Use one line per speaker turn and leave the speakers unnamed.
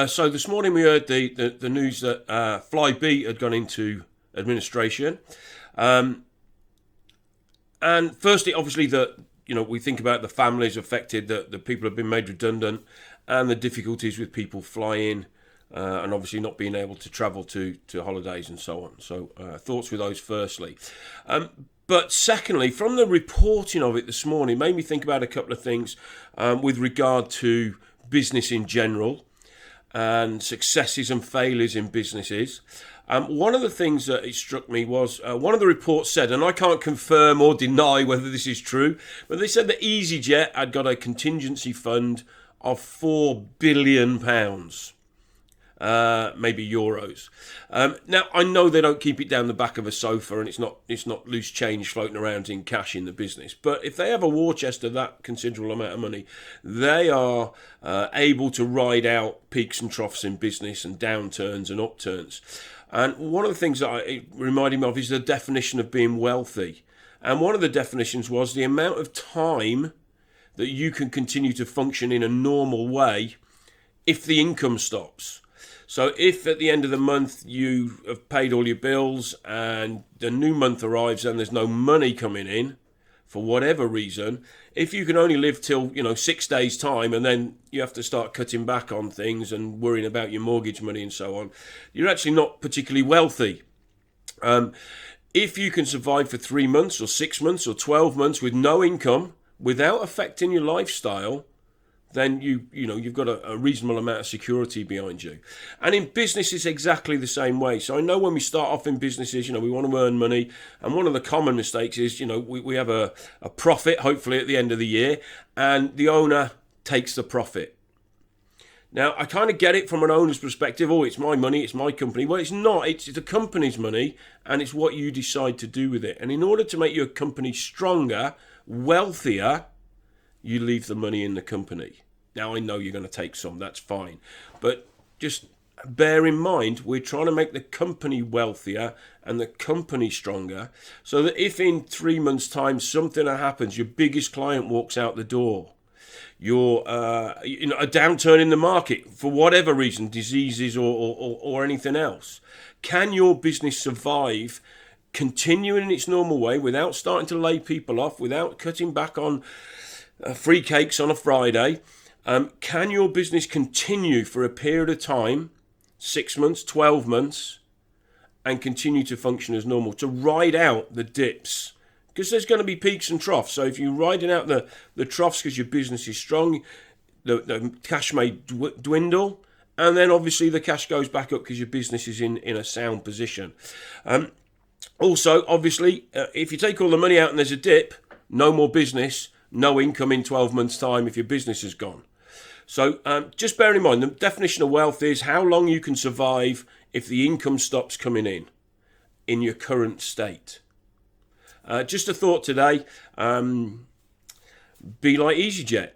So this morning we heard the news that Flybe had gone into administration. And firstly, obviously, we think about the families affected, the people have been made redundant, and the difficulties with people flying, and obviously not being able to travel to holidays and so on. So thoughts with those firstly. But secondly, from the reporting of it this morning, made me think about a couple of things with regard to business in general and successes and failures in businesses. One of the things that it struck me was one of the reports said, and I can't confirm or deny whether this is true, but they said that EasyJet had got a contingency fund of £4 billion. Maybe euros. Now I know they don't keep it down the back of a sofa, and it's not loose change floating around in cash in the business. But if they have a war chest of that considerable amount of money, they are able to ride out peaks and troughs in business and downturns and upturns. And one of the things that it reminded me of is the definition of being wealthy. And one of the definitions was the amount of time that you can continue to function in a normal way if the income stops. So if at the end of the month you have paid all your bills and the new month arrives and there's no money coming in for whatever reason, if you can only live till 6 days time and then you have to start cutting back on things and worrying about your mortgage money and so on, you're actually not particularly wealthy. If you can survive for 3 months or 6 months or 12 months with no income without affecting your lifestyle, then you've got a reasonable amount of security behind you. And in business, it's exactly the same way. So I know when we start off in businesses, we want to earn money. And one of the common mistakes is, we have a profit, hopefully at the end of the year, and the owner takes the profit. Now, I kind of get it from an owner's perspective. Oh, it's my money, it's my company. Well, it's not. It's the company's money, and it's what you decide to do with it. And in order to make your company stronger, wealthier, you leave the money in the company. Now, I know you're going to take some, that's fine. But just bear in mind, we're trying to make the company wealthier and the company stronger, so that if in 3 months' time something happens, your biggest client walks out the door, you're a downturn in the market for whatever reason, diseases or anything else, can your business survive continuing in its normal way without starting to lay people off, without cutting back on free cakes on a Friday? Can your business continue for a period of time, 6 months, 12 months, and continue to function as normal, to ride out the dips? Because there's going to be peaks and troughs. So if you're riding out the troughs because your business is strong, the cash may dwindle, and then obviously the cash goes back up because your business is in a sound position. Also, obviously, if you take all the money out and there's a dip, no more business, no income in 12 months' time if your business is gone. So just bear in mind, the definition of wealth is how long you can survive if the income stops coming in your current state. Just a thought today, be like EasyJet.